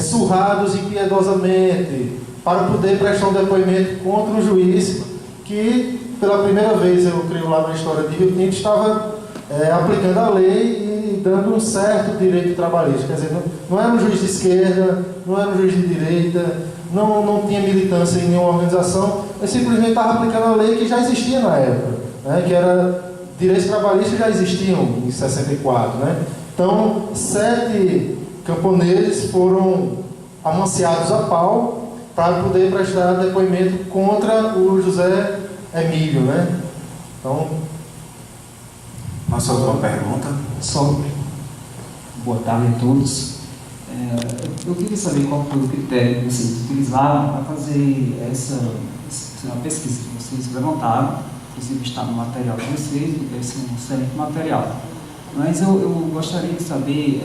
surrados impiedosamente, para poder prestar um depoimento contra um juiz que, pela primeira vez, eu creio lá na história de Rio Tinto, estava aplicando a lei e dando um certo direito trabalhista. Quer dizer, não era um juiz de esquerda, não era um juiz de direita, não tinha militância em nenhuma organização, mas simplesmente estava aplicando a lei que já existia na época, né, que era direitos trabalhistas já existiam em 64, né? Então, 7 camponeses foram amanciados a pau para poder prestar depoimento contra o José Emílio, né? Então, nossa última pergunta. Boa tarde a todos. Eu queria saber qual foi o critério que vocês utilizaram para fazer essa pesquisa que vocês levantaram. Inclusive está no material de vocês, deve ser um excelente material. Mas eu gostaria de saber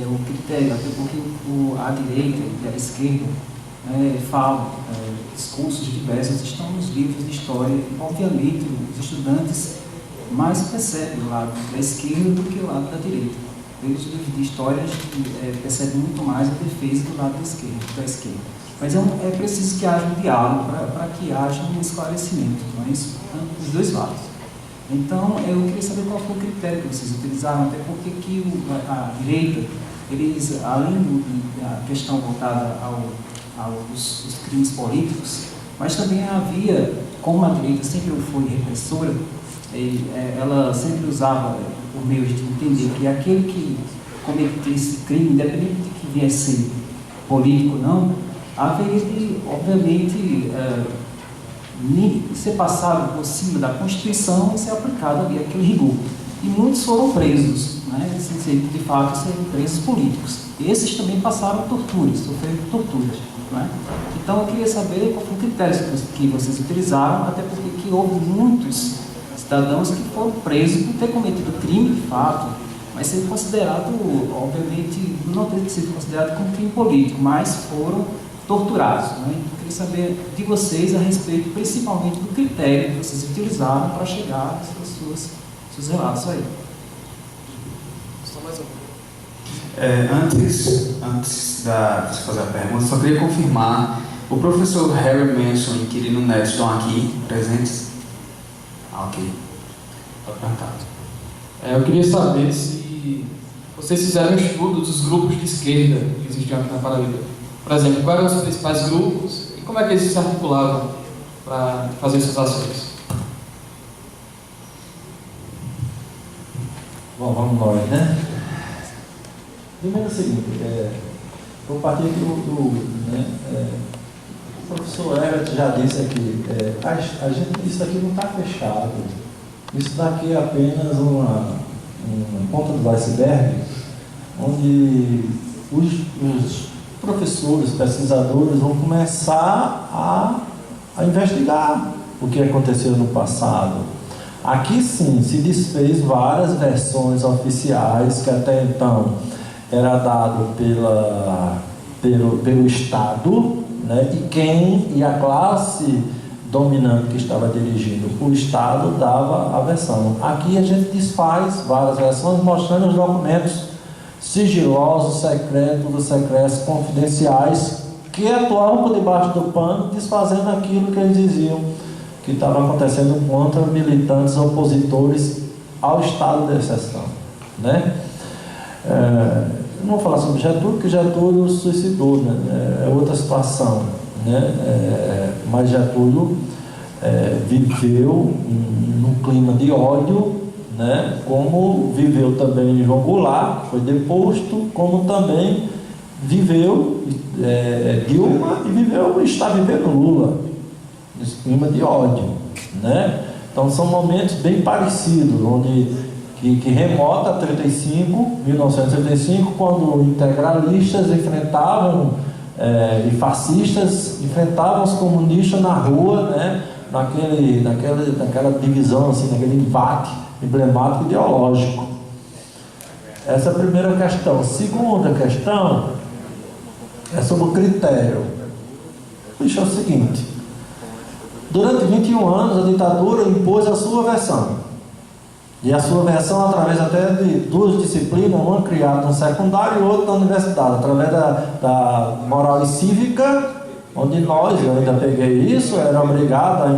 o critério, até porque a direita e a esquerda falam, discursos diversos estão nos livros de história, e obviamente os estudantes mais percebem o lado da esquerda do que o lado da direita. Pelos livros de história a gente percebe muito mais a defesa do lado da esquerda. Mas é preciso que haja um diálogo para que haja um esclarecimento, não é isso? Dos dois lados. Então, eu queria saber qual foi o critério que vocês utilizaram, até porque a direita, eles, além da questão voltada aos crimes políticos, mas também havia, como a direita sempre foi repressora, ela sempre usava por meio de entender que aquele que cometesse crime, independente de que viesse ser político ou não, haveria de, obviamente, ser passado por cima da Constituição e ser aplicado ali aquele rigor. E muitos foram presos, né, sem ser, de fato, serem presos políticos. Esses também passaram torturas, sofreram torturas. Né? Então, eu queria saber qual foi o critério que vocês utilizaram, até porque que houve muitos cidadãos que foram presos por ter cometido crime de fato, mas ser considerado, obviamente, não ter sido considerado como crime político, mas foram torturados. Né? Então, eu queria saber de vocês a respeito, principalmente, do critério que vocês utilizaram para chegar aos seus relatos aí. Antes de fazer a pergunta, só queria confirmar, o professor Harry Manson e Quirino Neto estão aqui presentes? Ok. Pode perguntar. Eu queria saber se vocês fizeram um estudo dos grupos de esquerda que existiam aqui na Paraíba. Por exemplo, quais eram os principais grupos e como é que eles se articulavam para fazer suas ações? Bom, vamos nós, né? Primeiro é o seguinte, vou partir o professor Everett já disse aqui, isso aqui não está fechado, isso daqui é apenas uma ponta do iceberg, onde os professores, pesquisadores vão começar a investigar o que aconteceu no passado. Aqui sim se desfez várias versões oficiais que até então era dado pelo Estado, né? E a classe dominante que estava dirigindo o Estado dava a versão. Aqui a gente desfaz várias versões mostrando os documentos sigilosos, secretos, confidenciais, que atuavam por debaixo do pano, desfazendo aquilo que eles diziam que estava acontecendo contra miltantes opositores ao estado de exceção, né? Não vou falar sobre Getúlio, porque Getúlio suicidou, né? É outra situação, né? Mas Getúlio viveu num clima de ódio, né? Como viveu também João Goulart, foi deposto, como também viveu Dilma e está vivendo Lula, nesse clima de ódio, né? Então são momentos bem parecidos, que remota a 1935, quando integralistas enfrentavam e fascistas enfrentavam os comunistas na rua, né? naquela divisão, assim, naquele embate emblemático ideológico. Essa é a primeira questão. Segunda questão é sobre o critério. Puxa, é o seguinte: durante 21 anos a ditadura impôs a sua versão. E a sua versão através até de duas disciplinas, uma criada no secundário e outra na universidade, através da moral e cívica, onde nós, eu ainda peguei isso, era obrigado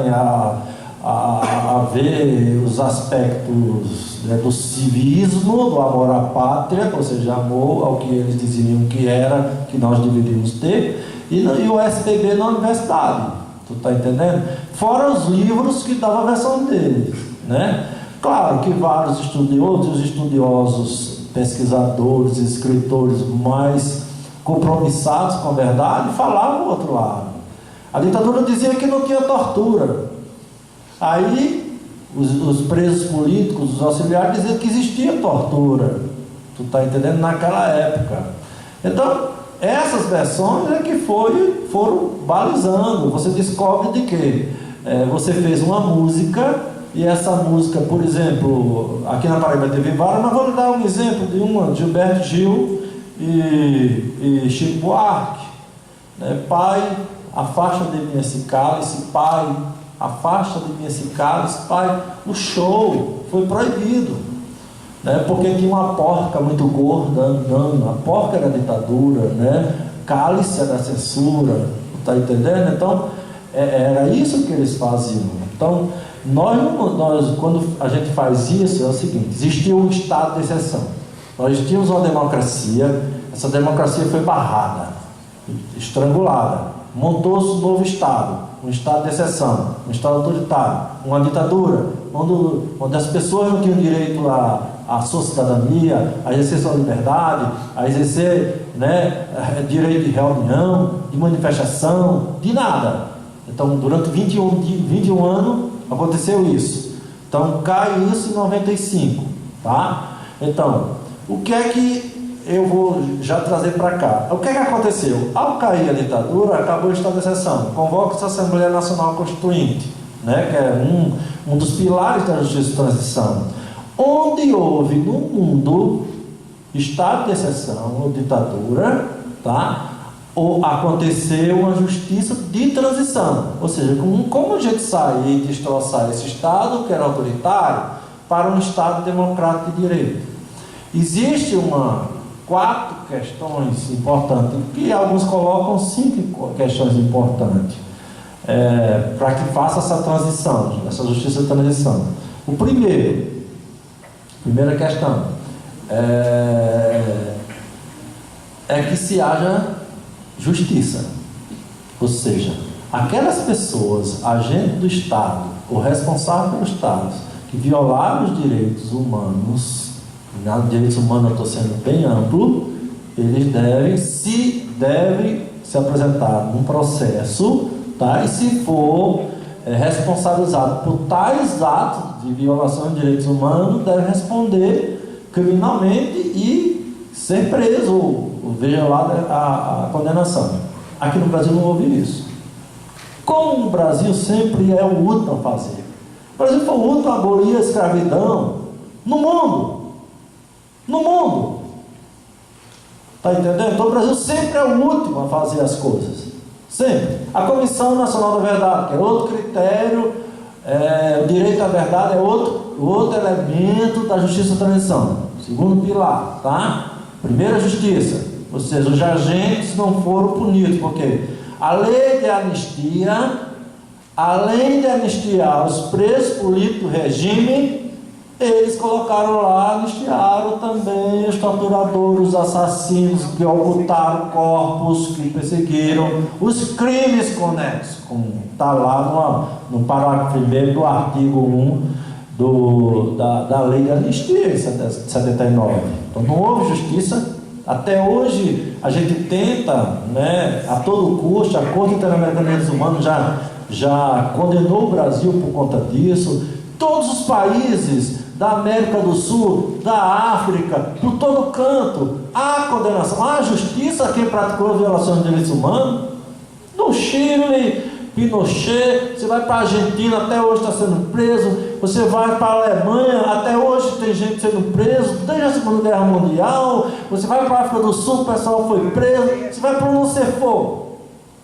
a ver os aspectos, né, do civismo, do amor à pátria, ou seja, amor ao que eles diziam que era, que nós deveríamos ter, e o SPB na universidade, tu está entendendo? Fora os livros que dava a versão deles, né? Claro que vários estudiosos, pesquisadores, escritores mais compromissados com a verdade falavam o outro lado. A ditadura dizia que não tinha tortura. Aí os presos políticos, os auxiliares, diziam que existia tortura. Tu está entendendo? Naquela época. Então, essas versões é que foram balizando. Você descobre de que você fez uma música. E essa música, por exemplo, aqui na Paraíba teve várias, mas vou dar um exemplo de uma, Gilberto Gil e Chico Buarque, né? Pai, afasta de mim esse cálice, pai, afasta de mim esse cálice, pai. O show foi proibido, né? Porque tinha uma porca muito gorda andando, a porca era a ditadura, né? Cálice era a censura, está entendendo? Então, era isso que eles faziam. Então, nós, quando a gente faz isso, é o seguinte: existia um estado de exceção. Nós tínhamos uma democracia, essa democracia foi barrada, estrangulada. Montou-se um novo estado, um estado de exceção, um estado autoritário, uma ditadura, onde as pessoas não tinham direito à sua cidadania, a exercer sua liberdade, a exercer, né, direito de reunião, de manifestação, de nada. Então, durante 21 anos, aconteceu isso. Então, cai isso em 95, tá? Então, o que é que eu vou já trazer para cá? O que é que aconteceu? Ao cair a ditadura, acabou o estado de exceção. Convoca-se a Assembleia Nacional Constituinte, né? Que é um dos pilares da justiça de transição. Onde houve no mundo estado de exceção ou ditadura, tá? Ou aconteceu uma justiça de transição, ou seja, como a gente sair e destroçar esse Estado que era autoritário para um Estado democrático de direito. Existem 4 questões importantes, que alguns colocam 5 questões importantes, para que faça essa transição, essa justiça de transição. Primeira questão é que se haja justiça, ou seja, aquelas pessoas, agentes do Estado ou responsáveis pelo Estado, que violaram os direitos humanos, direitos humanos eu estou sendo bem amplo, eles devem se apresentar num processo, tá? E se for responsabilizado por tais atos de violação de direitos humanos, deve responder criminalmente e ser preso, veja lá a condenação. Aqui no Brasil não houve isso. Como o Brasil sempre é o último a fazer. O Brasil foi o último a abolir a escravidão no mundo. No mundo. Está entendendo? Então o Brasil sempre é o último a fazer as coisas. Sempre. A Comissão Nacional da Verdade, que é outro critério, o direito à verdade é outro elemento da justiça de transição. Segundo pilar, tá? Primeira justiça, ou seja, os agentes não foram punidos, porque a lei de anistia, além de anistiar os presos políticos do regime, eles colocaram lá, anistiaram também os torturadores, os assassinos que ocultaram corpos, que perseguiram, os crimes conexos, como está lá no parágrafo 1º do artigo 1 da lei de anistia, de 79. Então não houve justiça. Até hoje a gente tenta, né, a todo custo, a Corte Interamericana de Direitos Humanos já condenou o Brasil por conta disso. Todos os países da América do Sul, da África, por todo canto, há condenação, há justiça a quem praticou a violação de direitos humanos. No Chile, Pinochet, você vai para a Argentina, até hoje está sendo preso. Você vai para a Alemanha, até hoje tem gente sendo preso, desde a Segunda Guerra Mundial. Você vai para a África do Sul, o pessoal foi preso. Você vai para onde você for.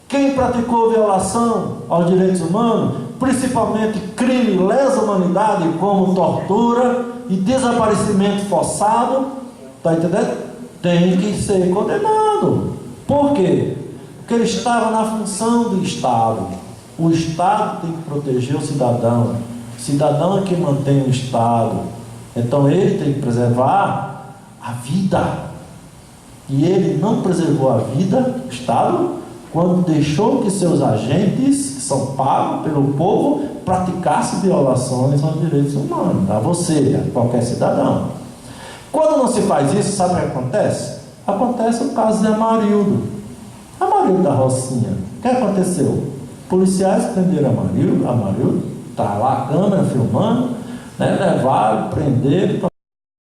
Quem praticou violação aos direitos humanos, principalmente crime lesa humanidade, como tortura, e desaparecimento forçado, está entendendo? Tem que ser condenado. Por quê? Porque ele estava na função do Estado. O Estado tem que proteger o cidadão. O cidadão é que mantém o Estado. Então ele tem que preservar a vida. E ele não preservou a vida, o Estado, quando deixou que seus agentes, que são pagos pelo povo, praticassem violações aos direitos humanos, a você, a qualquer cidadão. Quando não se faz isso, sabe o que acontece? Acontece o caso de Amarildo. Amarildo da Rocinha. O que aconteceu? Policiais prenderam Amarildo, está lá a câmera filmando, né, levaram, prenderam.